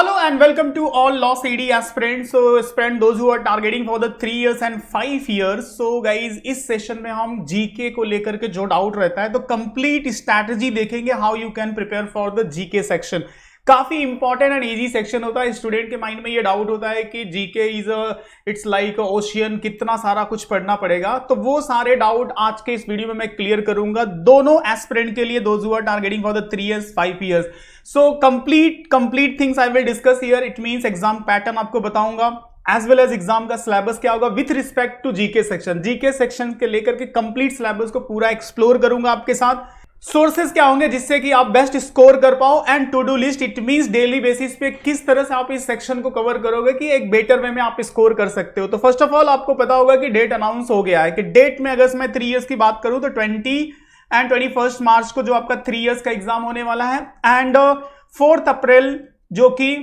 Hello and welcome to all Law CD aspirants. So aspirant those who are targeting for the 3 years and 5 years. So guys इस session में हम GK को लेकर के जो doubt रहता है तो कंप्लीट स्ट्रैटेजी देखेंगे how you can prepare for the GK section. काफी इंपॉर्टेंट एंड इजी सेक्शन होता है। स्टूडेंट के माइंड में ये डाउट होता है कि जीके इट्स लाइक ओशियन, कितना सारा कुछ पढ़ना पड़ेगा। तो वो सारे डाउट आज के इस वीडियो में मैं क्लियर करूंगा दोनों एस्पिरेंट के लिए, those who are targeting for the 3 years 5 years। So complete things I will discuss here. It means exam pattern आपको बताऊंगा एज वेल एज एग्जाम का सिलेबस क्या होगा with respect to GK section. GK section के लेकर के complete syllabus को पूरा एक्सप्लोर करूंगा आपके साथ। सोर्सेस क्या होंगे जिससे कि आप बेस्ट स्कोर कर पाओ and to do list. It means daily basis पे किस तरह से आप इस सेक्शन को कवर करोगे कि एक बेटर वे में आप स्कोर कर सकते हो। तो फर्स्ट ऑफ ऑल आपको पता होगा कि डेट अनाउंस हो गया है कि डेट में अगर मैं 3 years की बात करूं तो 20 and 21 मार्च को जो आपका 3 years का एग्जाम होने वाला है एंड 4 अप्रैल जो कि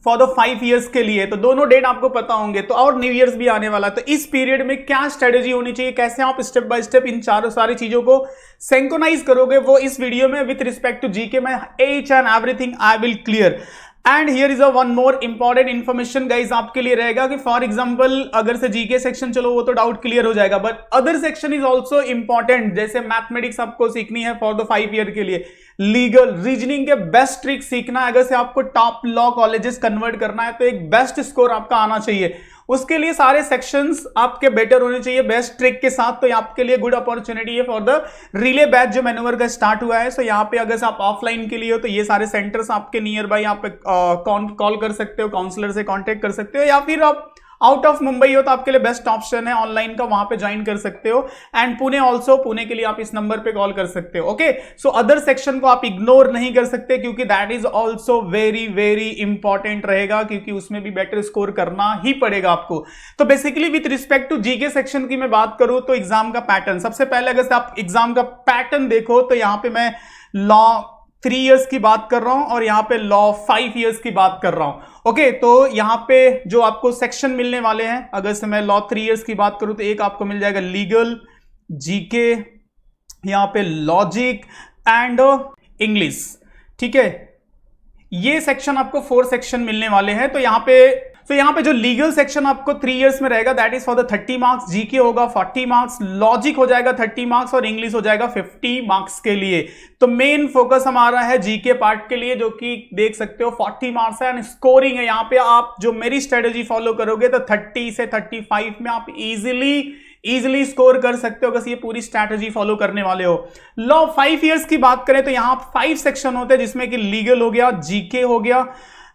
फॉर द 5 years के लिए। तो दोनों डेट आपको पता होंगे। तो और न्यू ईयर्स भी आने वाला है। तो इस पीरियड में क्या स्ट्रेटेजी होनी चाहिए, कैसे आप स्टेप बाय स्टेप इन सारी चीजों को सिंक्रोनाइज करोगे, वो इस वीडियो में विथ रिस्पेक्ट टू जीके में each and everything I will clear. And here is a one more important information guys आपके लिए रहेगा कि फॉर एग्जांपल अगर से जीके सेक्शन चलो वो तो डाउट क्लियर हो जाएगा, but other section is also important. जैसे मैथमेटिक्स आपको सीखनी है फॉर द 5 year के लिए, लीगल रीजनिंग के बेस्ट ट्रिक सीखना है, अगर से आपको टॉप लॉ कॉलेजेस कन्वर्ट करना है तो एक बेस्ट स्कोर आपका आना चाहिए। उसके लिए सारे सेक्शंस आपके बेटर होने चाहिए बेस्ट ट्रिक के साथ। तो आपके लिए गुड अपॉर्चुनिटी है फॉर द रिले बैच जो मैन्युअर का स्टार्ट हुआ है। सो यहाँ पे अगर आप ऑफलाइन के लिए हो तो ये सारे सेंटर्स आपके नियर बाई आप कॉल कर सकते हो, काउंसलर से कांटेक्ट कर सकते हो, या फिर आप आउट ऑफ मुंबई हो तो आपके लिए बेस्ट ऑप्शन है ऑनलाइन का, वहां पे ज्वाइन कर सकते हो। एंड पुणे ऑल्सो, पुणे के लिए आप इस नंबर पे कॉल कर सकते हो। ओके, सो अदर सेक्शन को आप इग्नोर नहीं कर सकते क्योंकि that is also very very important रहेगा, क्योंकि उसमें भी बेटर स्कोर करना ही पड़ेगा आपको। तो basically with respect to GK section की मैं बात करूं तो एग्जाम का पैटर्न, सबसे पहले अगर आप एग्जाम का पैटर्न देखो तो यहां पर मैं लॉ 3 years की बात कर रहा हूं और यहां पे लॉ 5 years की बात कर रहा हूं। ओके, तो यहां पे जो आपको सेक्शन मिलने वाले हैं, अगर से मैं लॉ 3 years की बात करूं तो एक आपको मिल जाएगा लीगल, जीके, यहां पे लॉजिक एंड इंग्लिश। ठीक है, ये सेक्शन आपको 4 सेक्शन मिलने वाले हैं। तो यहां पे जो लीगल सेक्शन आपको 3 years में रहेगा that is for the 30 marks, GK होगा 40 marks, लॉजिक हो जाएगा 30 marks और इंग्लिश हो जाएगा 50 marks के लिए। तो मेन फोकस हमारा है जीके पार्ट के लिए जो कि देख सकते हो 40 marks है एंड स्कोरिंग है। यहां पे आप जो मेरी स्ट्रेटेजी फॉलो करोगे तो 30 से 35 में आप इजिली स्कोर कर सकते हो, बस ये पूरी स्ट्रैटेजी फॉलो करने वाले हो। लॉ 5 years की बात करें तो यहां 5 सेक्शन होते हैं जिसमें कि लीगल हो गया, जीके हो गया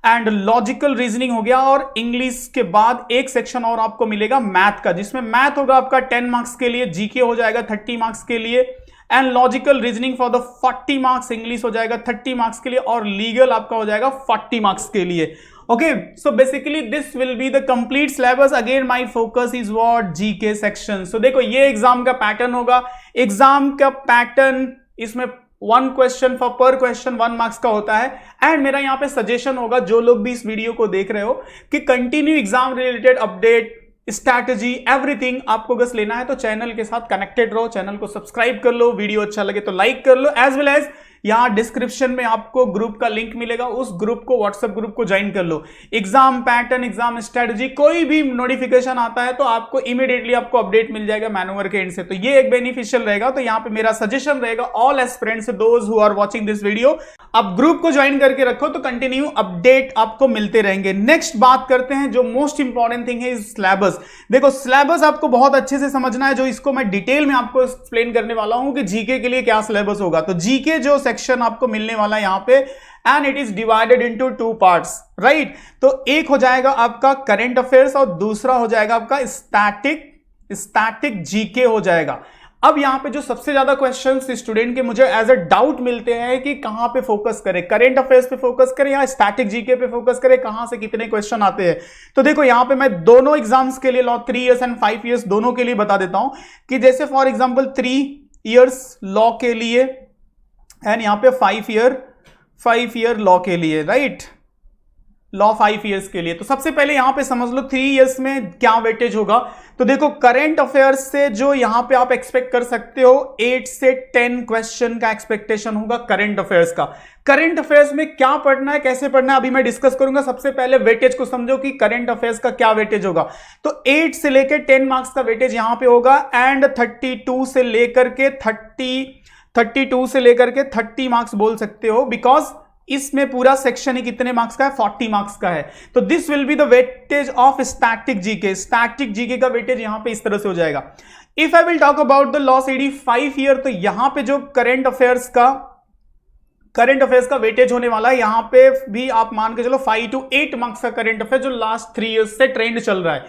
एंड लॉजिकल रीजनिंग हो गया, और इंग्लिश के बाद एक सेक्शन और आपको मिलेगा मैथ का, जिसमें मैथ होगा आपका 10 marks के लिए, जीके हो जाएगा 30 marks के लिए and logical reasoning for the 40 marks, English हो जाएगा 30 marks के लिए और लीगल आपका हो जाएगा 40 marks के लिए। Okay, so basically this will be the complete syllabus. Again my focus is what GK section. So देखो ये एग्जाम का पैटर्न होगा। एग्जाम का पैटर्न इसमें 1 question for per question 1 marks का होता है। एंड मेरा यहाँ पे सजेशन होगा जो लोग भी इस वीडियो को देख रहे हो कि continue exam related update, strategy, everything आपको बस लेना है तो चैनल के साथ कनेक्टेड रहो, चैनल को सब्सक्राइब कर लो, वीडियो अच्छा लगे तो लाइक कर लो, एज वेल एज यहां डिस्क्रिप्शन में आपको ग्रुप का लिंक मिलेगा, उस ग्रुप को, व्हाट्सएप ग्रुप को ज्वाइन कर लो। एग्जाम पैटर्न, एग्जाम स्ट्रेटजी, कोई भी नोटिफिकेशन आता है तो आपको इमीडिएटली आपको अपडेट मिल जाएगा मैन्युअर के एंड से। तो ये एक बेनिफिशियल रहेगा। तो यहां पे मेरा सजेशन रहेगा all aspirants, those who are watching this video, आप ग्रुप को ज्वाइन करके रखो तो कंटिन्यू अपडेट आपको मिलते रहेंगे। नेक्स्ट बात करते हैं जो मोस्ट इंपॉर्टेंट थिंग है इज सिलेबस। देखो सिलेबस आपको बहुत अच्छे से समझना है, जो इसको मैं डिटेल में आपको एक्सप्लेन करने वाला हूं कि जीके के लिए क्या सिलेबस होगा। तो जीके जो सेक्शन आपको मिलने वाला है यहां पे, and it is divided into 2 parts, right. तो एक हो जाएगा आपका करंट अफेयर्स और दूसरा हो जाएगा आपका स्टैटिक जीके हो जाएगा। अब यहां पे जो सबसे ज्यादा क्वेश्चंस स्टूडेंट के मुझे एज अ डाउट मिलते हैं कि कहां पे फोकस करें, करंट अफेयर्स पे फोकस करें या स्टैटिक जीके पे फोकस करें, कहां से कितने क्वेश्चन आते हैं। तो देखो यहां पे मैं दोनों एग्जाम्स के लिए लॉ 3 years एंड 5 years दोनों के लिए बता देता हूं कि जैसे फॉर एग्जांपल 3 years लॉ के लिए एंड यहां पे 5 year लॉ के लिए, राइट। लॉ 5 इयर्स के लिए। तो सबसे पहले यहां पे समझ लो 3 इयर्स में क्या वेटेज होगा। तो देखो करंट अफेयर्स से जो यहां पे आप एक्सपेक्ट कर सकते हो 8 से 10 क्वेश्चन का एक्सपेक्टेशन होगा करंट अफेयर्स का। करंट अफेयर्स में क्या पढ़ना है, कैसे पढ़ना है, अभी मैं डिस्कस करूंगा। सबसे पहले वेटेज को समझो कि करंट अफेयर्स का क्या वेटेज होगा। तो 8 से लेकर 10 मार्क्स का वेटेज यहां पे होगा एंड 32 से लेकर के 30 मार्क्स बोल सकते हो, बिकॉज इसमें पूरा सेक्शन ही कितने मार्क्स का है, 40 मार्क्स का है। तो this will be the weightage of static GK. Static GK का वेटेज यहां पे इस तरह से हो जाएगा। If I will talk about the law CD 5 year, तो यहां पे जो करंट अफेयर्स का वेटेज होने वाला है, यहां पे भी आप मान के चलो 5 to 8 मार्क्स का करंट अफेयर जो लास्ट 3 इयर्स से ट्रेंड चल रहा है।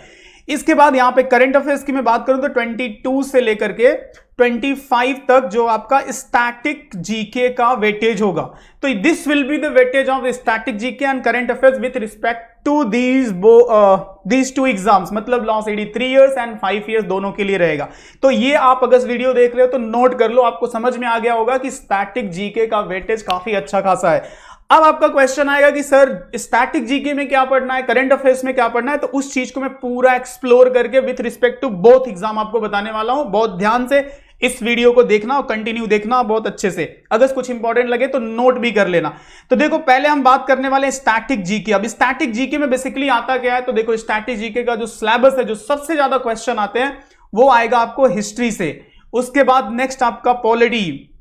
इसके बाद यहां पे करंट अफेयर्स की मैं बात करूं तो 22 से लेकर के 25 तक जो आपका स्टैटिक जीके का वेटेज होगा। तो this will be the weightage of static GK and current affairs with respect to these two exams, मतलब law CET 3 years and 5 years दोनों के लिए रहेगा। तो ये आप अगर वीडियो देख रहे हो तो नोट कर लो, आपको समझ में आ गया होगा कि स्टैटिक जीके का वेटेज काफी अच्छा खासा है। अब आपका क्वेश्चन आएगा कि सर स्टैटिक जीके में क्या पढ़ना है, करंट अफेयर्स में क्या पढ़ना है। तो उस चीज को मैं पूरा एक्सप्लोर करके with respect to both exam आपको बताने वाला हूं। बहुत ध्यान से इस वीडियो को देखना और कंटिन्यू देखना बहुत अच्छे से। अगर कुछ इंपॉर्टेंट लगे तो नोट भी कर लेना। तो देखो पहले हम बात करने वाले हैं स्टैटिक जीके। अब स्टैटिक जीके में बेसिकली आता क्या है, तो देखो स्टैटिक जीके का जो सिलेबस है, जो सबसे ज्यादा क्वेश्चन आते हैं वो आएगा आपको हिस्ट्री से, उसके बाद नेक्स्ट आपका पॉलिटी,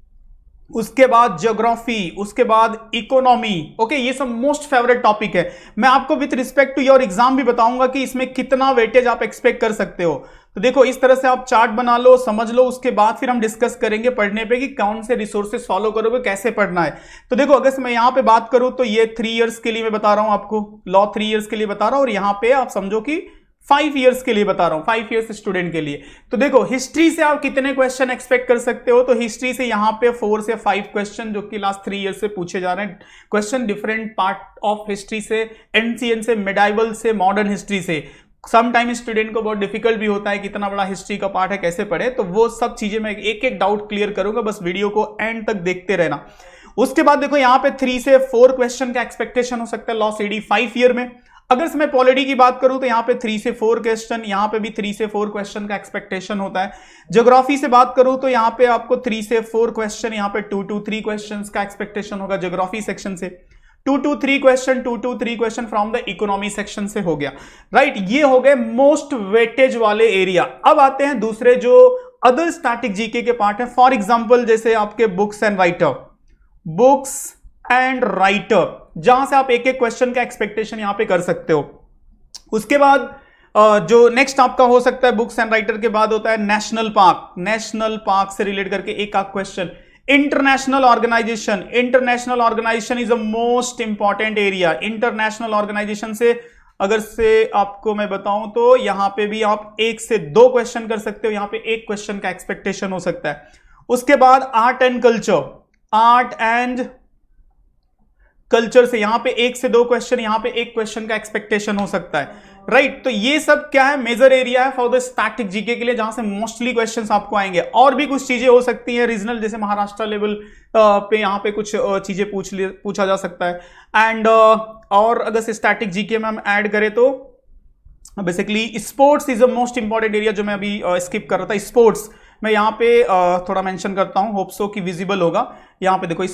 उसके बाद ज्योग्राफी, उसके बाद इकोनॉमी। ओके, ये सब मोस्ट फेवरेट टॉपिक है। मैं आपको with respect to your exam भी बताऊंगा कि इसमें कितना वेटेज आप एक्सपेक्ट कर सकते हो। तो देखो इस तरह से आप चार्ट बना लो, समझ लो, उसके बाद फिर हम डिस्कस करेंगे पढ़ने पे कि कौन से रिसोर्सेज फॉलो करोगे, कैसे पढ़ना है। तो देखो अगर मैं यहां पे बात करूं तो ये 3 इयर्स के लिए मैं बता रहा हूं आपको, लॉ 3 इयर्स के लिए बता रहा हूं, और यहां पे आप समझो कि 5 इयर्स के लिए बता रहा हूं, 5 इयर्स स्टूडेंट के लिए। तो देखो हिस्ट्री से आप कितने क्वेश्चन एक्सपेक्ट कर सकते हो। तो हिस्ट्री से यहां पे 4 से 5 क्वेश्चन जो कि लास्ट 3 इयर्स से पूछे जा रहे हैं question, different part of history से, एंशिएंट से, मिडाइवल से, मॉडर्न हिस्ट्री से। समटाइम स्टूडेंट को बहुत डिफिकल्ट भी होता है, कितना बड़ा हिस्ट्री का पार्ट है, कैसे पढ़े। तो वो सब चीजें मैं एक एक डाउट क्लियर करूंगा, बस वीडियो को एंड तक देखते रहना। उसके बाद देखो यहां पे 3 से 4 क्वेश्चन का एक्सपेक्टेशन हो सकता है लॉ सीडी 5 ईयर में। अगर मैं पॉलिटी की बात करूं तो यहां पे 3 से 4 क्वेश्चन, यहां पे भी 3 से 4 क्वेश्चन का एक्सपेक्टेशन होता है। ज्योग्राफी से बात करूं तो यहां पे आपको 3 से 4 क्वेश्चन, यहां पे 2 to 3 क्वेश्चंस का एक्सपेक्टेशन होगा ज्योग्राफी सेक्शन से। 2 to 3 question from the economy section से हो गया, राइट। ये हो गए मोस्ट वेटेज वाले एरिया। अब आते हैं दूसरे जो अदर स्टैटिक जीके के पार्ट है। फॉर एग्जाम्पल जैसे आपके बुक्स एंड राइटर, जहां से आप एक एक क्वेश्चन का एक्सपेक्टेशन यहां पे कर सकते हो। उसके बाद जो नेक्स्ट आपका हो सकता है बुक्स एंड राइटर के बाद होता है नेशनल पार्क से रिलेट करके एक आध question. International organisation is the most important area. International organisation से अगर से आपको मैं बताऊं तो यहां पे भी आप 1 से 2 क्वेश्चन कर सकते हो, यहां पे 1 क्वेश्चन का एक्सपेक्टेशन हो सकता है। उसके बाद आर्ट एंड कल्चर से यहां पे 1 से 2 क्वेश्चन, यहां पे 1 क्वेश्चन का एक्सपेक्टेशन हो सकता है, राइट। तो ये सब क्या है, मेजर एरिया है फॉर द स्टैटिक जीके के लिए, जहां से मोस्टली क्वेश्चंस आपको आएंगे। और भी कुछ चीजें हो सकती हैं रीजनल, जैसे महाराष्ट्र लेवल पे यहां पे कुछ चीजें पूछा जा सकता है। एंड और अगर स्टैटिक जीके में हम ऐड करें तो basically sports is the most important area, जो मैं अभी स्किप कर रहा था। स्पोर्ट्स मैं यहां पे थोड़ा मेंशन करता हूं, होप सो कि विजिबल होगा। यहां पे देखो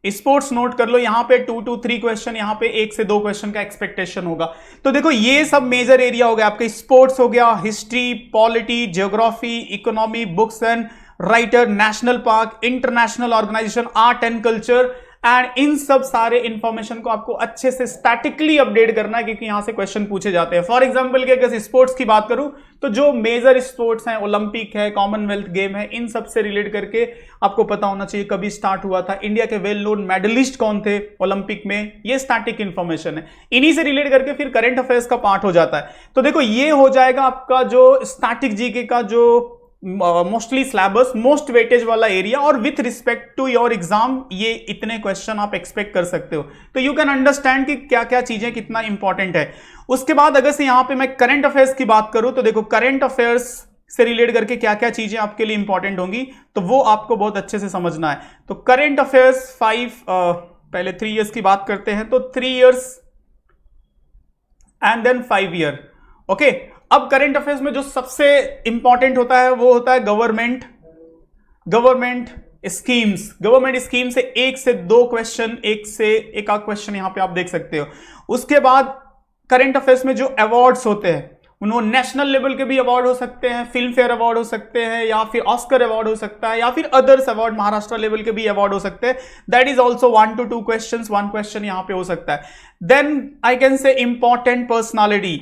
स्पोर्ट्स नोट कर लो, यहां पे 2 to 3 क्वेश्चन, यहां पे 1 से 2 क्वेश्चन का एक्सपेक्टेशन होगा। तो देखो ये सब मेजर एरिया हो गया आपके, स्पोर्ट्स हो गया, history, polity, geography, economy, books and writer, national park, international organisation, art and culture. And इन सब सारे इंफॉर्मेशन को आपको अच्छे से स्टैटिकली अपडेट करना है, क्योंकि यहां से क्वेश्चन पूछे जाते हैं। फॉर एग्जांपल के अगर स्पोर्ट्स की बात करूं तो जो मेजर स्पोर्ट्स हैं, ओलंपिक है, कॉमनवेल्थ गेम है, इन सब से रिलेट करके आपको पता होना चाहिए कभी स्टार्ट हुआ था, इंडिया के वेल नोन मेडलिस्ट कौन थे ओलंपिक में, ये स्टैटिक इंफॉर्मेशन है। इन्हीं से रिलेट करके फिर करंट अफेयर्स का पार्ट हो जाता है। तो देखो ये हो जाएगा आपका जो स्टैटिक जीके का जो मोस्टली सिलेबस, मोस्ट वेटेज वाला एरिया, और with respect to your exam ये इतने क्वेश्चन आप एक्सपेक्ट कर सकते हो। तो यू कैन अंडरस्टैंड कि क्या क्या चीजें कितना इंपॉर्टेंट है। उसके बाद अगर से यहां पे मैं करंट अफेयर्स की बात करूं तो देखो करंट अफेयर्स से रिलेट करके क्या क्या चीजें आपके लिए इंपॉर्टेंट होंगी, तो वो आपको बहुत अच्छे से समझना है। तो करंट अफेयर्स 5 पहले 3 इयर्स की बात करते हैं। तो 3 years and then 5 year. Okay, अब करंट अफेयर्स में जो सबसे इंपॉर्टेंट होता है वो होता है गवर्नमेंट स्कीम्स। गवर्नमेंट स्कीम से 1 से 2 क्वेश्चन, एक आध क्वेश्चन यहां पे आप देख सकते हो। उसके बाद करंट अफेयर्स में जो अवार्ड्स होते हैं, उन्होंने नेशनल लेवल के भी अवार्ड हो सकते हैं, फिल्म फेयर अवार्ड हो सकते हैं, या फिर ऑस्कर अवार्ड हो सकता है, या फिर अदर्स अवार्ड, महाराष्ट्र लेवल के भी अवार्ड हो सकते हैं। That is also 1 to 2 questions, 1 question यहां पे हो सकता है। Then I can say important personality,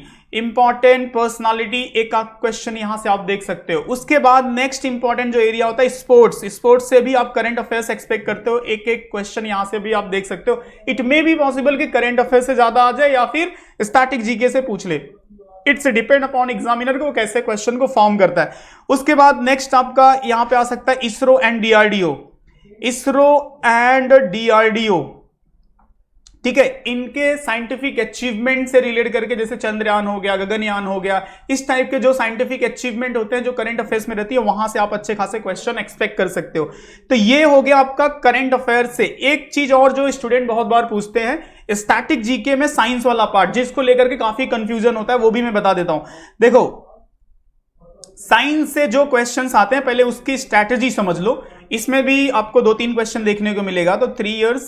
एक आध क्वेश्चन यहां से आप देख सकते हो। उसके बाद नेक्स्ट इंपॉर्टेंट जो एरिया होता है स्पोर्ट्स से भी आप करंट अफेयर्स एक्सपेक्ट करते हो, एक क्वेश्चन यहां से भी आप देख सकते हो। इट मे बी पॉसिबल कि करंट अफेयर से ज्यादा आ जाए या फिर स्टैटिक जीके से पूछ ले। इट्स डिपेंड अपॉन एग्जामिनर को कैसे क्वेश्चन को फॉर्म करता है। उसके बाद नेक्स्ट आपका यहां पे आ सकता है इसरो एंड डीआरडीओ। ठीक है, इनके साइंटिफिक अचीवमेंट से रिलेट करके, जैसे चंद्रयान हो गया, गगनयान हो गया, इस टाइप के जो साइंटिफिक अचीवमेंट होते हैं जो करंट अफेयर्स में रहती है, वहां से आप अच्छे खासे क्वेश्चन एक्सपेक्ट कर सकते हो। तो ये हो गया आपका करंट अफेयर से। एक चीज और जो स्टूडेंट बहुत बार पूछते हैं, स्टैटिक जीके में साइंस वाला पार्ट, जिसको लेकर के काफी कंफ्यूजन होता है, वो भी मैं बता देता हूं। देखो, साइंस से जो क्वेश्चंस आते हैं, पहले उसकी स्ट्रैटेजी समझ लो। इसमें भी आपको 2-3 क्वेश्चन देखने को मिलेगा। तो 3 years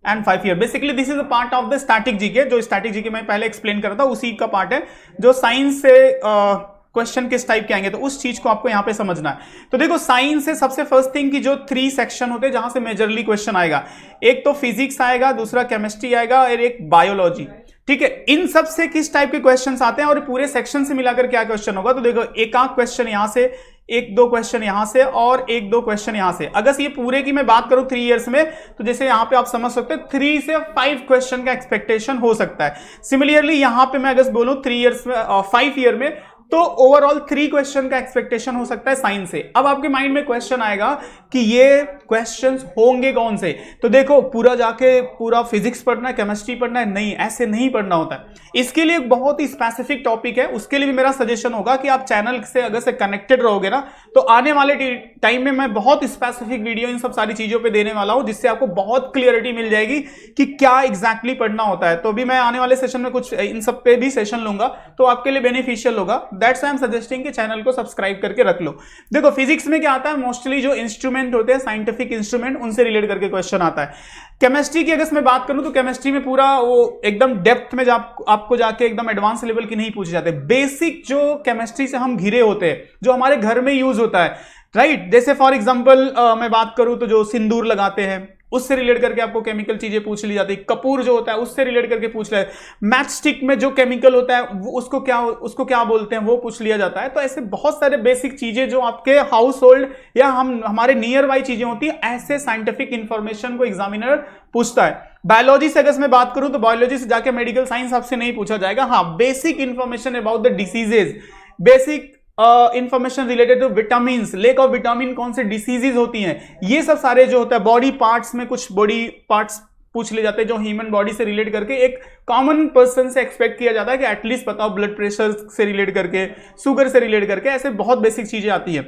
and 5 year, basically this is a part of the static GK. जो स्टैटिक जीके मैं पहले एक्सप्लेन कर रहा था, उसी का पार्ट है जो साइंस से क्वेश्चन किस टाइप के आएंगे, तो उस चीज को आपको यहां पे समझना है। तो देखो, साइंस से सबसे फर्स्ट थिंग की जो 3 सेक्शन होते हैं जहां से मेजरली क्वेश्चन आएगा, एक तो फिजिक्स आएगा, दूसरा केमिस्ट्री आएगा, और एक बायोलॉजी। ठीक है, इन सब से किस टाइप के क्वेश्चंस आते हैं और पूरे सेक्शन से मिलाकर क्या क्वेश्चन होगा। तो देखो, एक आध क्वेश्चन यहां से, 1-2 क्वेश्चन यहां से, और 1-2 क्वेश्चन यहां से। अगर ये पूरे की मैं बात करूं 3 इयर्स में, तो जैसे यहां पे आप समझ सकते हैं 3 से 5 क्वेश्चन का एक्सपेक्टेशन हो सकता है। सिमिलरली यहां पे मैं अगर बोलूं 3 इयर्स में, 5 ईयर में, तो ओवरऑल 3 क्वेश्चन का एक्सपेक्टेशन हो सकता है साइंस से। अब आपके माइंड में क्वेश्चन आएगा कि ये क्वेश्चंस होंगे कौन से। तो देखो, पूरा जाके पूरा फिजिक्स पढ़ना है, केमिस्ट्री पढ़ना है, नहीं, ऐसे नहीं पढ़ना होता है। इसके लिए एक बहुत ही स्पेसिफिक टॉपिक है। उसके लिए भी मेरा सजेशन होगा कि आप चैनल से अगर से कनेक्टेड रहोगे ना, तो आने वाले टाइम में मैं बहुत स्पेसिफिक वीडियो इन सब सारी चीजों पे देने वाला हूं, जिससे आपको बहुत क्लियरिटी मिल जाएगी कि क्या एग्जैक्टली पढ़ना होता है। तो भी मैं आने वाले सेशन में कुछ इन सब पे भी सेशन लूंगा, तो आपके लिए बेनिफिशियल होगा। दैट्स आई एम सजेस्टिंग कि चैनल को सब्सक्राइब करके रख लो। देखो, फिजिक्स में क्या आता है, मोस्टली जो इंस्ट्रूमेंट होते हैं, साइंटिफिक इंस्ट्रूमेंट, उनसे रिलेट करके क्वेश्चन आता है। केमिस्ट्री की अगर मैं बात करूं, तो केमिस्ट्री में पूरा वो एकदम डेप्थ में आपको जाके एकदम एडवांस लेवल की नहीं पूछे जाते। बेसिक जो केमिस्ट्री से हम घिरे होते हैं, जो हमारे घर में यूज होता है, राइट। जैसे फॉर एग्जांपल मैं बात करूं तो जो सिंदूर लगाते हैं, उससे रिलेट करके आपको केमिकल चीजें पूछ ली जाती है। कपूर जो होता है, उससे रिलेट करके पूछ लिया। मैच स्टिक में जो केमिकल होता है, उसको क्या बोलते हैं, वो पूछ लिया जाता है। तो ऐसे बहुत सारे बेसिक चीजें जो आपके हाउस होल्ड या हमारे नियर बाई चीजें होती है, ऐसे साइंटिफिक इंफॉर्मेशन को एग्जामिनर पूछता है। बायोलॉजी से अगर मैं बात करूं, तो बायोलॉजी से जाके मेडिकल साइंस आपसे नहीं पूछा जाएगा। हाँ, basic information about the diseases, basic information related to vitamin, lack of vitamin, कौन से डिसीजेज होती हैं, ये सब सारे जो होता है। बॉडी पार्ट्स में कुछ बॉडी पार्ट्स पूछ ले जाते हैं जो ह्यूमन बॉडी से रिलेट करके एक कॉमन पर्सन से एक्सपेक्ट किया जाता है कि एटलीस्ट बताओ, ब्लड प्रेशर से रिलेट करके, शुगर से रिलेट करके, ऐसे बहुत बेसिक चीजें आती है,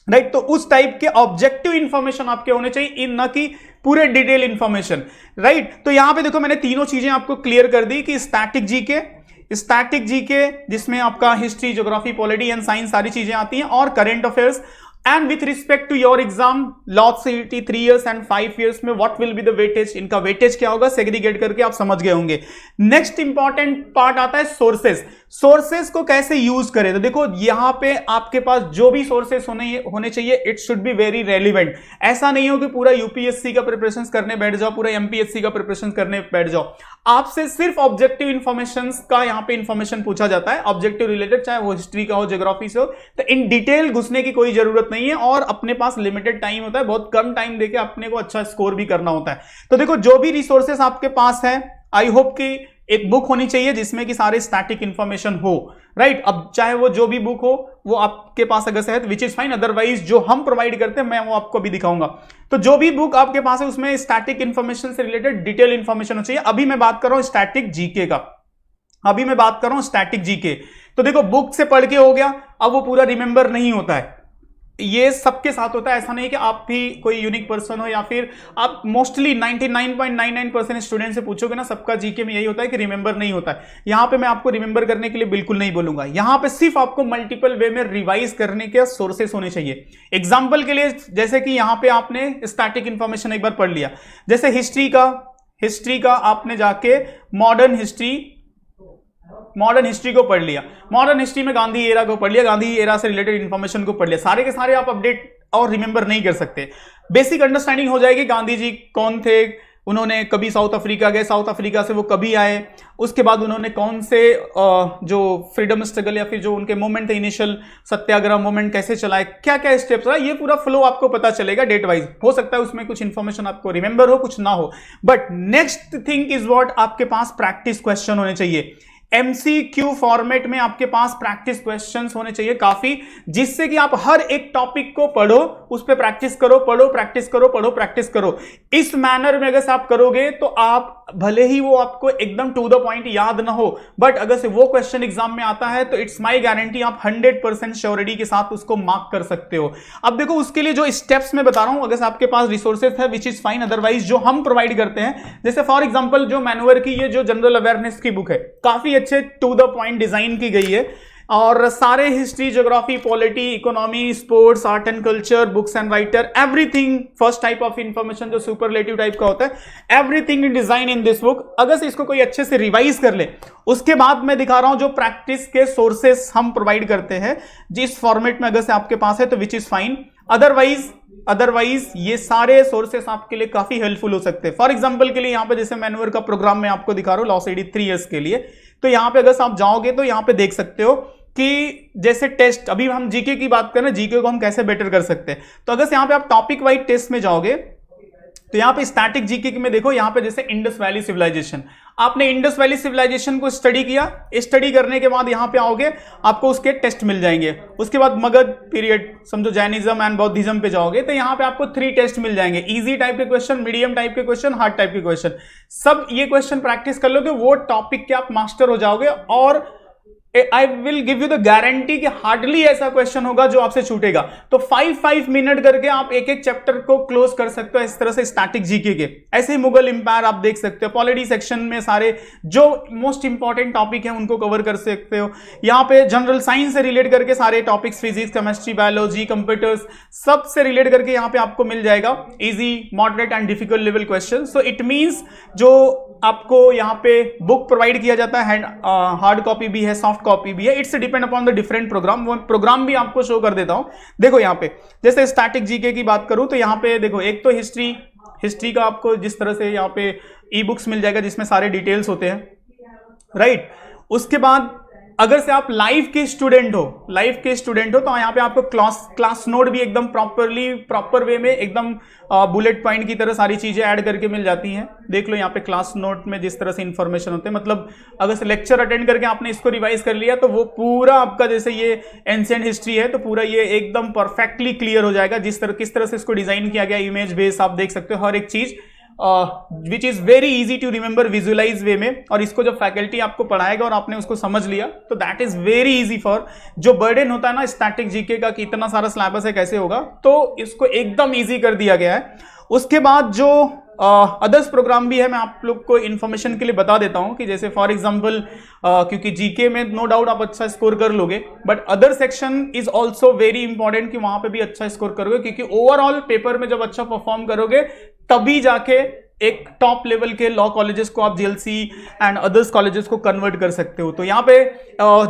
राइट। तो उस टाइप के ऑब्जेक्टिव इंफॉर्मेशन आपके होने चाहिए, इन न कि पूरे डिटेल इंफॉर्मेशन, राइट। तो यहां पे देखो, मैंने तीनों चीजें आपको क्लियर कर दी कि स्टैटिक जीके जिसमें आपका history, geography, polity and science सारी चीजें आती हैं, और current affairs. And with respect to your exam law CET 3 years and 5 years में what will be the weightage, इनका वेटेज क्या होगा, सेग्रीगेट करके आप समझ गए होंगे। नेक्स्ट इंपॉर्टेंट पार्ट आता है सोर्सेस को कैसे यूज करें। तो देखो, यहां पे आपके पास जो भी सोर्सेस होने चाहिए, it should be very relevant. ऐसा नहीं हो कि पूरा यूपीएससी का प्रिपरेशन करने बैठ जाओ, पूरा एमपीएससी का प्रिपरेशन करने बैठ जाओ। आपसे सिर्फ ऑब्जेक्टिव इंफॉर्मेशन का यहां पे इंफॉर्मेशन पूछा जाता है, ऑब्जेक्टिव रिलेटेड, चाहे वो हिस्ट्री का हो, ज्योग्राफी से हो। तो इन डिटेल घुसने की कोई जरूरत नहीं है, और अपने पास लिमिटेड टाइम होता है, बहुत कम टाइम देके अपने को अच्छा स्कोर भी करना होता है। तो देखो, जो भी रिसोर्सेस आपके पास है, आई होप कि एक बुक होनी चाहिए जिसमें कि सारे स्टैटिक इंफॉर्मेशन हो, राइट। अब चाहे वो जो भी बुक हो वो आपके पास अगर है, विच इज फाइन, अदरवाइज जो हम प्रोवाइड करते हैं मैं वो आपको भी दिखाऊंगा। तो जो भी बुक आपके पास है उसमें स्टैटिक इंफॉर्मेशन से रिलेटेड डिटेल इंफॉर्मेशन हो चाहिए। अभी मैं बात कर रहा हूं स्टैटिक जीके, तो देखो, बुक से पढ़ के हो गया, अब वो पूरा रिमेंबर नहीं होता है। ये सबके साथ होता है, ऐसा नहीं कि आप भी कोई यूनिक पर्सन हो, या फिर आप मोस्टली 99.99% स्टूडेंट से पूछोगे ना, सबका जीके में यही होता है कि रिमेंबर नहीं होता है। यहां पे मैं आपको रिमेंबर करने के लिए बिल्कुल नहीं बोलूंगा, यहां पे सिर्फ आपको मल्टीपल वे में रिवाइज करने के सोर्सेस होने चाहिए। एग्जाम्पल के लिए जैसे कि यहां पे आपने स्टैटिक इंफॉर्मेशन एक बार पढ़ लिया, जैसे हिस्ट्री का आपने जाके मॉडर्न हिस्ट्री को पढ़ लिया, मॉडर्न हिस्ट्री में गांधी एरा को पढ़ लिया, गांधी एरा से रिलेटेड इंफॉर्मेशन को पढ़ लिया, सारे के सारे आप अपडेट और रिमेंबर नहीं कर सकते। बेसिक अंडरस्टैंडिंग हो जाएगी गांधी जी कौन थे, उन्होंने कभी साउथ अफ्रीका गए, साउथ अफ्रीका से वो कभी आए, उसके बाद उन्होंने कौन से जो फ्रीडम स्ट्रगल या फिर जो उनके मूवमेंट थे, इनिशियल सत्याग्रह मूवमेंट कैसे चलाए, क्या क्या स्टेप्स रहा, ये पूरा फ्लो आपको पता चलेगा डेट वाइज। हो सकता है उसमें कुछ इंफॉर्मेशन आपको रिमेंबर हो, कुछ ना हो, but next thing is what, आपके पास प्रैक्टिस क्वेश्चन होने चाहिए। MCQ फॉर्मेट में आपके पास प्रैक्टिस क्वेश्चंस होने चाहिए काफी, जिससे कि आप हर एक टॉपिक को पढ़ो, उस पर प्रैक्टिस करो, पढ़ो प्रैक्टिस करो, पढ़ो प्रैक्टिस करो। इस मैनर में अगर आप करोगे तो आप भले ही वो आपको एकदम टू द पॉइंट याद ना हो, बट अगर से वो क्वेश्चन एग्जाम में आता है तो इट्स माय गारंटी आप 100% श्योरिटी के साथ उसको मार्क कर सकते हो। अब देखो उसके लिए जो स्टेप्स मैं बता रहा हूं, अगर आपके पास रिसोर्सेज है विच इज फाइन, अदरवाइज जो हम प्रोवाइड करते हैं, जैसे फॉर एग्जांपल जो मैनुअर की ये जो जनरल अवेयरनेस की बुक है, काफी अच्छे टू द पॉइंट डिजाइन की गई है, और सारे history, geography, polity, economy, sports, art and culture, books and writer, everything, first type of information जो सुपरलेटिव टाइप का होता है, everything in design in this book. अगर से इसको कोई अच्छे से रिवाइज कर ले, उसके बाद मैं दिखा रहा हूं जो प्रैक्टिस के सोर्सेस हम प्रोवाइड करते हैं जिस फॉर्मेट में, अगर से आपके पास है तो विच इज फाइन, अदरवाइज ये सारे सोर्सेस आपके लिए काफी हेल्पफुल हो सकते हैं। फॉर एग्जांपल के लिए यहां पे जैसे मैनुअल का प्रोग्राम मैं आपको दिखा रहा हूं, लॉ सीडी 3 इयर्स के लिए, तो यहां पे अगर आप जाओगे तो यहां पे देख सकते हो कि जैसे टेस्ट, अभी हम जीके की बात करें, जीके को हम कैसे बेटर कर सकते हैं, तो अगर यहां पे आप टॉपिक वाइज टेस्ट में जाओगे तो यहां पे स्टैटिक जीके में देखो, यहां पे जैसे इंडस वैली सिविलाइजेशन, आपने इंडस वैली सिविलाइजेशन को स्टडी किया, स्टडी करने के बाद यहां पे आओगे आपको उसके टेस्ट मिल जाएंगे। उसके बाद मगध पीरियड, समझो जैनिज्म एंड बौद्धिज्म पे जाओगे तो यहां पे आपको 3 टेस्ट मिल जाएंगे, इजी टाइप के क्वेश्चन, मीडियम टाइप के क्वेश्चन, हार्ड टाइप के क्वेश्चन। सब ये क्वेश्चन प्रैक्टिस कर लोगे, वो टॉपिक के आप मास्टर हो जाओगे, और I will give you the guarantee कि हार्डली ऐसा क्वेश्चन होगा जो आपसे छूटेगा। तो 5 मिनट करके आप एक एक चैप्टर को क्लोज कर सकते हो, इस तरह से स्टैटिक जीके के। ऐसे ही मुगल एम्पायर आप देख सकते हो, पॉलिटी सेक्शन में सारे जो मोस्ट इंपॉर्टेंट टॉपिक है उनको कवर कर सकते हो। यहाँ पे जनरल साइंस से रिलेट करके सारे topics, physics, chemistry, biology, computers, सब से रिलेट करके यहाँ पे आपको मिल जाएगा easy, moderate and difficult level question. So it means जो आपको यहाँ पे बुक प्रोवाइड किया जाता है, हार्ड कॉपी भी है, सॉफ्ट कॉपी भी है, it's depend upon the different program. वो प्रोग्राम भी आपको शो कर देता हूं। देखो यहाँ पे जैसे स्टैटिक जीके की बात करूं तो यहाँ पे देखो, एक तो हिस्ट्री का आपको जिस तरह से यहाँ पे ई बुक्स मिल जाएगा जिसमें सारे डिटेल्स होते हैं, राइट। उसके बाद अगर से आप लाइव के स्टूडेंट हो तो यहाँ पे आपको क्लास नोट भी एकदम प्रॉपर वे में, एकदम बुलेट पॉइंट की तरह सारी चीजें ऐड करके मिल जाती हैं। देख लो यहाँ पे क्लास नोट में जिस तरह से इंफॉर्मेशन होते हैं, मतलब अगर से लेक्चर अटेंड करके आपने इसको रिवाइज कर लिया तो वो पूरा आपका, जैसे ये एंशिएंट हिस्ट्री है तो पूरा ये एकदम परफेक्टली क्लियर हो जाएगा। किस तरह से इसको डिजाइन किया गया, इमेज बेस आप देख सकते हो, हर एक चीज which is very easy to remember, visualize way में। और इसको जब फैकल्टी आपको पढ़ाएगा और आपने उसको समझ लिया तो that is very easy for, जो बर्डन होता है ना स्टैटिक जीके का कि इतना सारा सिलेबस है कैसे होगा, तो इसको एकदम इजी कर दिया गया है। उसके बाद जो अदर्स प्रोग्राम भी है, मैं आप लोग को इन्फॉर्मेशन के लिए बता देता हूं कि जैसे फॉर एग्जांपल क्योंकि जीके में नो डाउट आप अच्छा स्कोर कर लोगे, but other section is also very important कि वहां पे भी अच्छा स्कोर करोगे, क्योंकि ओवरऑल पेपर में जब अच्छा परफॉर्म करोगे तभी जाके एक टॉप लेवल के लॉ कॉलेजेस को आप जीएलसी एंड अदर्स कॉलेजेस को कन्वर्ट कर सकते हो। तो यहाँ पे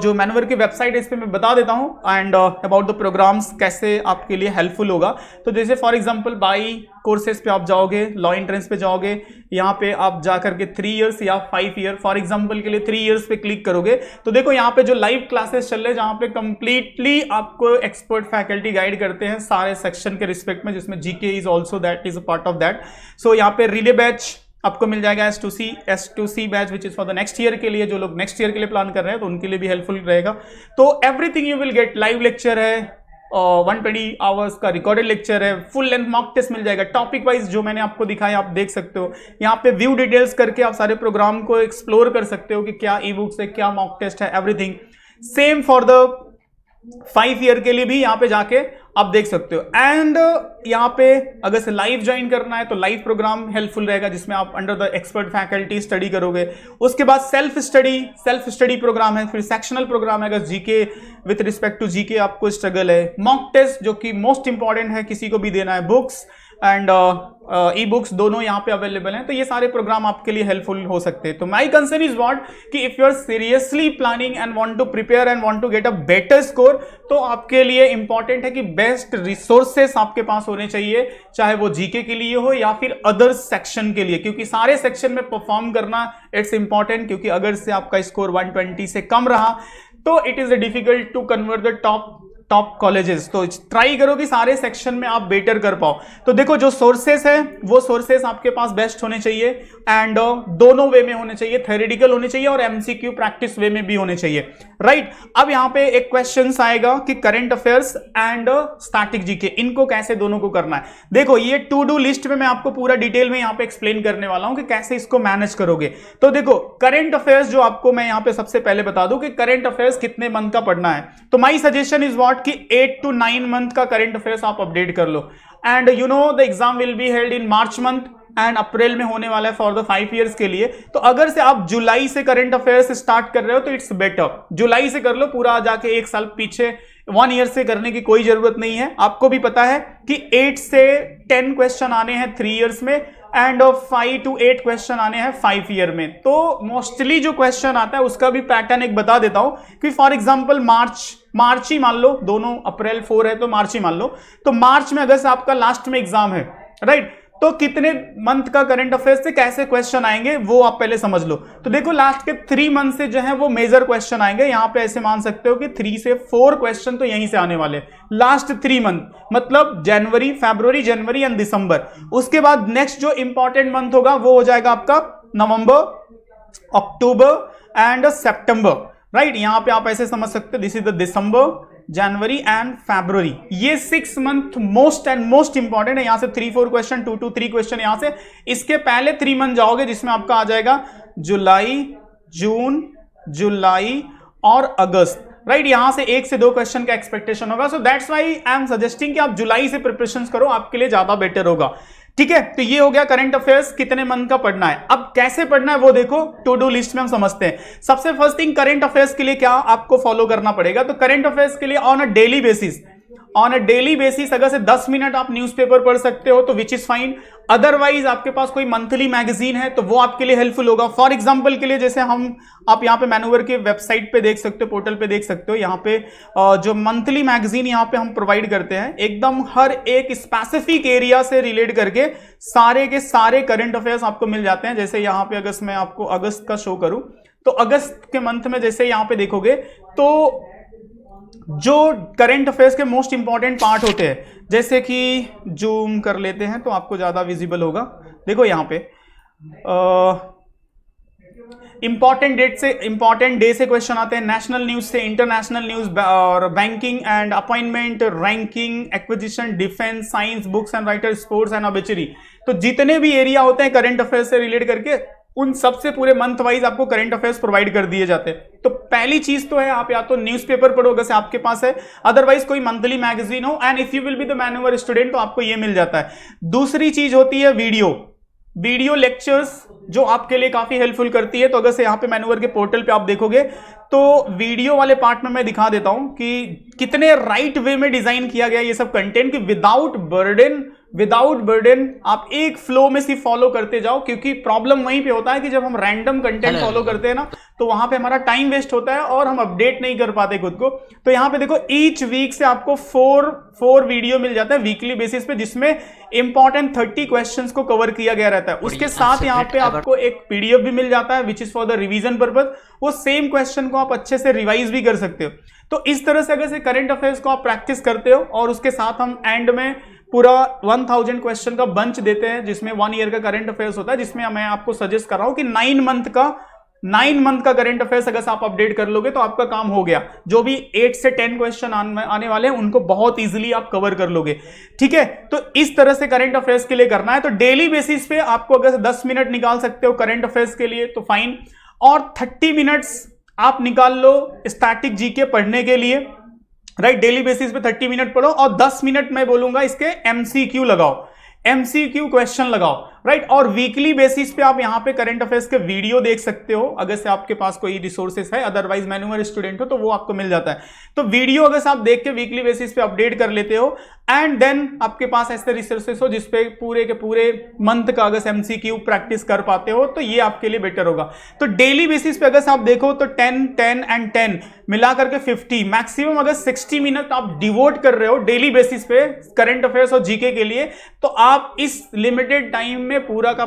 जो मैनुअर की वेबसाइट है इस पे मैं बता देता हूँ एंड अबाउट द प्रोग्राम्स कैसे आपके लिए हेल्पफुल होगा। तो जैसे फॉर एग्जांपल बाई कोर्सेज पे आप जाओगे, लॉ एंट्रेंस पे जाओगे, यहाँ पे आप जाकर के 3 इयर्स या 5 ईयर, फॉर एग्जांपल के लिए 3 इयर्स पे क्लिक करोगे तो देखो यहाँ पे जो लाइव क्लासेस चल रहे हैं जहाँ पे कंप्लीटली आपको एक्सपर्ट फैकल्टी गाइड करते हैं सारे सेक्शन के रिस्पेक्ट में, जिसमें GK is also that is a part of that. So यहाँ पे रिले बैच आपको मिल जाएगा, S2C batch which is for the next year के लिए, जो लोग नेक्स्ट ईयर के लिए प्लान कर रहे हैं तो उनके लिए भी हेल्पफुल रहेगा। तो everything you will get, live lecture है, 120 आवर्स का रिकॉर्डेड लेक्चर है, फुल लेंथ मॉक टेस्ट मिल जाएगा, टॉपिक वाइज जो मैंने आपको दिखाया आप देख सकते हो। यहाँ पे व्यू डिटेल्स करके आप सारे प्रोग्राम को एक्सप्लोर कर सकते हो कि क्या ई बुक्स है, क्या मॉक टेस्ट है, everything. Same for the 5 year के लिए भी यहाँ पे जाके आप देख सकते हो। एंड यहाँ पे अगर से लाइव ज्वाइन करना है तो लाइव प्रोग्राम हेल्पफुल रहेगा, जिसमें आप under the expert faculty study करोगे। उसके बाद सेल्फ स्टडी प्रोग्राम है, फिर सेक्शनल प्रोग्राम है अगर GK with respect to GK आपको स्ट्रगल है, मॉक टेस्ट जो कि मोस्ट इंपॉर्टेंट है, किसी को भी देना है, बुक्स एंड ई बुक्स दोनों यहाँ पे अवेलेबल हैं। तो ये सारे प्रोग्राम आपके लिए हेल्पफुल हो सकते हैं। तो माई कंसर्न इज व्हाट कि if you are seriously planning and want to prepare and want to get a better score, तो आपके लिए इंपॉर्टेंट है कि बेस्ट रिसोर्सेस आपके पास होने चाहिए, चाहे वो जीके के लिए हो या फिर अदर सेक्शन के लिए, क्योंकि सारे सेक्शन में परफॉर्म करना इट्स इंपॉर्टेंट। क्योंकि अगर से आपका स्कोर 120 से कम रहा तो it is difficult to convert the top colleges. तो ट्राई करो कि सारे सेक्शन में आप बेटर कर पाओ। तो देखो जो सोर्सेस है वो सोर्सेस आपके पास बेस्ट होने चाहिए एंड दोनों वे में होने चाहिए, थ्योरेटिकल होने चाहिए और एमसीक्यू प्रैक्टिस वे में भी होने चाहिए, राइट। अब यहां पे एक क्वेश्चन आएगा कि current affairs and static GK, इनको कैसे दोनों को करना है। देखो ये टू डू लिस्ट में मैं आपको पूरा डिटेल में यहां पे एक्सप्लेन करने वाला हूं कि कैसे इसको मैनेज करोगे। तो देखो करंट अफेयर्स जो आपको मैं यहां पे सबसे पहले बता दूं कि करंट अफेयर्स कितने मंथ का पढ़ना है। तो माई सजेशन इज व्हाट कि 8 to 9 मंथ का करंट अफेयर्स आप अपडेट कर लो। And you know the exam will be held in March month and April में होने वाला है फॉर द 5 इयर्स के लिए। तो अगर से आप जुलाई से करंट अफेयर्स स्टार्ट कर रहे हो तो इट्स बेटर, जुलाई से कर लो, पूरा जाके एक साल पीछे 1 ईयर से करने की कोई जरूरत नहीं है। आपको भी पता है कि 8 से 10 क्वेश्चन आने हैं 3 इयर्स में एंड 5 to 8 क्वेश्चन आने हैं 5 ईयर में। तो मोस्टली जो क्वेश्चन आता है उसका भी पैटर्न एक बता देता हूं कि फॉर एग्जांपल मार्च ही मान लो, दोनों अप्रैल 4 है तो मार्च ही मान लो। तो मार्च में अगर से आपका लास्ट में एग्जाम है, राइट, तो कितने मंथ का करंट अफेयर्स से कैसे क्वेश्चन आएंगे वो आप पहले समझ लो। तो देखो लास्ट के 3 मंथ से जो है वो मेजर क्वेश्चन आएंगे। यहां पे ऐसे मान सकते हो कि 3 से 4 क्वेश्चन तो यहीं से आने वाले लास्ट 3 मंथ, मतलब जनवरी, फरवरी, जनवरी एंड दिसंबर। उसके बाद नेक्स्ट जो इंपॉर्टेंट मंथ होगा वो हो जाएगा आपका नवंबर, अक्टूबर एंड सितंबर, राइट। यहां पे आप ऐसे समझ सकते हो this is the December, January and February. ये 6 मंथ मोस्ट इंपॉर्टेंट है। यहां से 3-4 क्वेश्चन, 2 to 3 क्वेश्चन यहां से। इसके पहले 3 मंथ जाओगे जिसमें आपका आ जाएगा जुलाई, जून, जुलाई और अगस्त, राइट। यहां से 1 से 2 क्वेश्चन का एक्सपेक्टेशन होगा। So that's why I am suggesting कि आप जुलाई से प्रिपरेशन करो, आपके लिए ज्यादा बेटर होगा, ठीक है। तो ये हो गया करंट अफेयर्स कितने मंथ का पढ़ना है। अब कैसे पढ़ना है वो देखो टू डू लिस्ट में हम समझते हैं। सबसे फर्स्ट थिंग, करंट अफेयर्स के लिए क्या आपको फॉलो करना पड़ेगा। तो करंट अफेयर्स के लिए ऑन अ डेली बेसिस अगर से 10 मिनट आप न्यूज़पेपर पढ़ सकते हो तो विच इज फाइन। अदरवाइज आपके पास कोई मंथली मैगजीन है तो वो आपके लिए हेल्पफुल होगा। फॉर एग्जांपल के लिए जैसे आप यहाँ पे मैनूवर के वेबसाइट पे देख सकते हो, पोर्टल पे देख सकते हो, यहाँ पे जो मंथली मैगजीन यहाँ पे हम प्रोवाइड करते हैं, एकदम हर एक स्पेसिफिक एरिया से रिलेट करके सारे के सारे करंट अफेयर्स आपको मिल जाते हैं। जैसे यहाँ पे अगस्त में आपको अगस्त का शो करूं तो अगस्त के मंथ में जैसे यहाँ पे देखोगे तो जो करंट अफेयर्स के मोस्ट इंपॉर्टेंट पार्ट होते हैं, जैसे कि जूम कर लेते हैं तो आपको ज्यादा विजिबल होगा। देखो यहाँ पे इंपॉर्टेंट डे से क्वेश्चन आते हैं, नेशनल न्यूज से, इंटरनेशनल न्यूज और banking and appointment, ranking, acquisition, defence, science, books and writer, sports and obituary. तो जितने भी एरिया होते हैं करंट अफेयर्स से रिलेट करके, उन सबसे पूरे मंथ वाइज आपको करंट अफेयर्स प्रोवाइड कर दिए जाते हैं। तो पहली चीज तो है आप या तो न्यूज़पेपर पढ़ो अगर से आपके पास है, अदरवाइज कोई मंथली मैगजीन हो, and if you will be the manoeuvre student तो आपको ये मिल जाता है। दूसरी चीज होती है वीडियो लेक्चर्स जो आपके लिए काफी हेल्पफुल करती है। तो अगर से यहाँ पे मैनूवर के पोर्टल पे आप देखोगे तो वीडियो वाले पार्ट में मैं दिखा देता हूं कि कितने राइट वे में डिजाइन किया गया ये सब कंटेंट, कि विदाउट बर्डन आप एक फ्लो में सिर्फ फॉलो करते जाओ। क्योंकि प्रॉब्लम वहीं पे होता है कि जब हम रैंडम कंटेंट फॉलो करते हैं ना तो वहां पे हमारा टाइम वेस्ट होता है और हम अपडेट नहीं कर पाते खुद को। तो यहां पे देखो ईच वीक से आपको 4 वीडियो मिल जाता है वीकली बेसिस पे, जिसमें इंपॉर्टेंट 30 क्वेश्चंस को कवर किया गया रहता है। उसके साथ यहाँ पे आपको एक पीडीएफ भी मिल जाता है विच is for the revision purpose. वो सेम क्वेश्चन को आप अच्छे से रिवाइज भी कर सकते हो। तो इस तरह से अगर से करंट अफेयर्स को आप प्रैक्टिस करते हो और उसके साथ हम एंड में पूरा 1000 क्वेश्चन का बंच देते हैं जिसमें 1 ईयर का करंट अफेयर्स होता है, जिसमें मैं आपको सजेस्ट कर रहा हूं कि 9 मंथ का करंट अफेयर्स अगर आप अपडेट कर लोगे तो आपका काम हो गया। जो भी 8 से 10 क्वेश्चन आने वाले हैं उनको बहुत इजीली आप कवर कर लोगे, ठीक है। तो इस तरह से करंट अफेयर्स के लिए करना है। तो डेली बेसिस पे आपको अगर 10 मिनट निकाल सकते हो करंट अफेयर्स के लिए तो फाइन, और 30 मिनट्स आप निकाल लो स्टैटिक जीके पढ़ने के लिए। राइट। डेली बेसिस पे 30 मिनट पढ़ो और 10 मिनट मैं बोलूंगा इसके एमसीक्यू लगाओ, एमसीक्यू क्वेश्चन लगाओ, राइट। और वीकली बेसिस पे आप यहां पे करंट अफेयर्स के वीडियो देख सकते हो अगर से आपके पास कोई रिसोर्सेस है, अदरवाइज मैनुअल स्टूडेंट हो तो वो आपको मिल जाता है। तो वीडियो अगर से आप देख के वीकली बेसिस पे अपडेट कर लेते हो एंड देन आपके पास ऐसे रिसोर्सेस हो जिसपे पूरे के पूरे मंथ का अगर एमसीक्यू प्रैक्टिस कर पाते हो तो ये आपके लिए बेटर होगा। तो डेली बेसिस पे अगर आप देखो तो 10 10 एंड 10 मिला करके 50 मैक्सिमम अगर 60 मिनट आप डिवोट कर रहे हो डेली बेसिस पे करंट अफेयर्स और जीके के लिए, तो आप इस लिमिटेड टाइम में पूरा का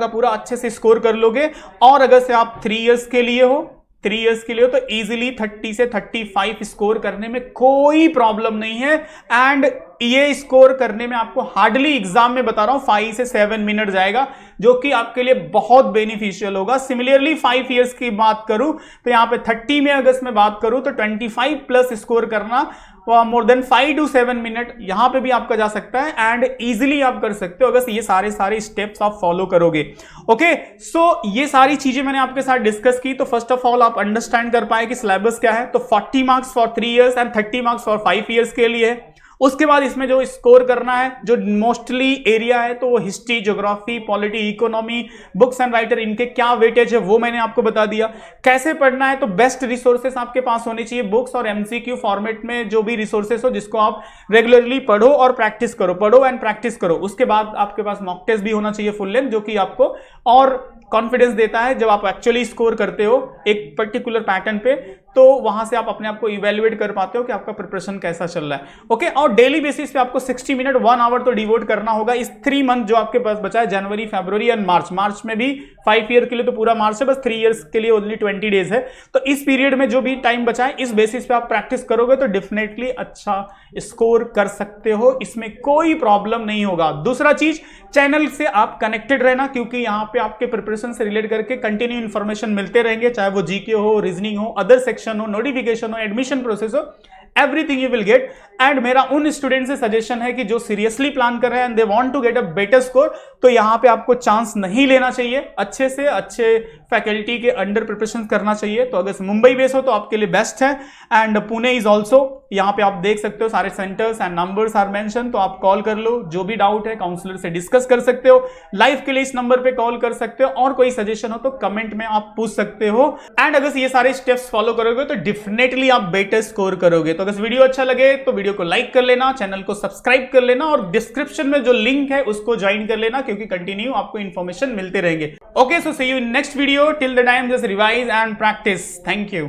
पूरा अच्छे से स्कोर कर लोगे। और अगर से आप 3 इयर्स के लिए हो तो इजीली 30 से 35 स्कोर करने में कोई प्रॉब्लम नहीं है। एंड ये स्कोर करने में आपको हार्डली एग्जाम में बता रहा हूं 5 से 7 मिनट जाएगा, जो कि आपके लिए बहुत बेनिफिशियल होगा। सिमिलरली 5 इयर्स की बात करूं तो यहां पे 30 में अगर मैं बात करूं तो 25 प्लस स्कोर करना मोर देन 5 to 7 मिनट यहां पे भी आपका जा सकता है एंड इजीली आप कर सकते हो अगर ये सारे स्टेप्स आप फॉलो करोगे। ओके, सो ये सारी चीजें मैंने आपके साथ डिस्कस की। तो फर्स्ट ऑफ ऑल आप अंडरस्टैंड कर पाए कि सिलेबस क्या है। तो 40 marks for 3 years and 30 marks for 5 years के लिए है। उसके बाद इसमें जो स्कोर करना है, जो मोस्टली एरिया है, तो वो history, geography, polity, economy, books and writer, इनके क्या वेटेज है वो मैंने आपको बता दिया। कैसे पढ़ना है, तो बेस्ट रिसोर्सेस आपके पास होनी चाहिए, बुक्स और एमसीक्यू फॉर्मेट में जो भी रिसोर्सेस हो जिसको आप रेगुलरली पढ़ो और प्रैक्टिस करो, पढ़ो एंड प्रैक्टिस करो। उसके बाद आपके पास मॉक टेस्ट भी होना चाहिए फुल लेंथ, जो कि आपको और कॉन्फिडेंस देता है जब आप एक्चुअली स्कोर करते हो एक पर्टिकुलर पैटर्न पे, तो वहां से आप अपने आप को इवेल्युएट कर पाते हो कि आपका प्रिपरेशन कैसा चल रहा है। ओके, और डेली बेसिस पे आपको 60 मिनट 1 आवर तो डिवोट करना होगा इस 3 मंथ जो आपके पास बचा है, जनवरी, फरवरी एंड मार्च। मार्च में भी 5 ईयर के लिए तो पूरा मार्च है, बस 3 इयर्स के लिए ओनली 20 डेज है। तो इस पीरियड में जो भी टाइम बचा है इस बेसिस पे आप प्रैक्टिस करोगे तो डेफिनेटली अच्छा स्कोर कर सकते हो, इसमें कोई प्रॉब्लम नहीं होगा। दूसरा चीज, चैनल से आप कनेक्टेड रहना, क्योंकि यहां पे आपके प्रिपरेशन से रिलेट करके कंटिन्यू इंफॉर्मेशन मिलते रहेंगे, चाहे वो जीके हो, रीजनिंग हो, अदर सेक्शन हो, नोटिफिकेशन हो, एडमिशन प्रोसेस हो, everything you will get. And मेरा उन स्टूडेंट से सजेशन है कि जो सीरियसली प्लान कर रहे हैं and they want to get a better score, तो यहां पे आपको चांस नहीं लेना चाहिए, अच्छे से अच्छे फैकल्टी के अंडर प्रिपरेशन करना चाहिए। तो अगर मुंबई बेस हो तो आपके लिए बेस्ट है एंड पुणे इज ऑल्सो, यहां पे आप देख सकते हो सारे centres and numbers are mention, तो आप कॉल कर लो, जो भी डाउट है काउंसलर से डिस्कस कर सकते हो, लाइव के लिए इस नंबर पे कॉल कर सकते हो, और कोई सजेशन हो तो कमेंट में आप पूछ सकते हो। एंड अगर ये सारे स्टेप्स फॉलो करोगे तो डेफिनेटली आप बेटर स्कोर करोगे। तो अगर वीडियो अच्छा लगे तो वीडियो को लाइक कर लेना, चैनल को सब्सक्राइब कर लेना और डिस्क्रिप्शन में जो लिंक है उसको ज्वाइन कर लेना, क्योंकि कंटिन्यू आपको इंफॉर्मेशन मिलते रहेंगे। Okay, so see you in next video, till the time just revise and practice. Thank you.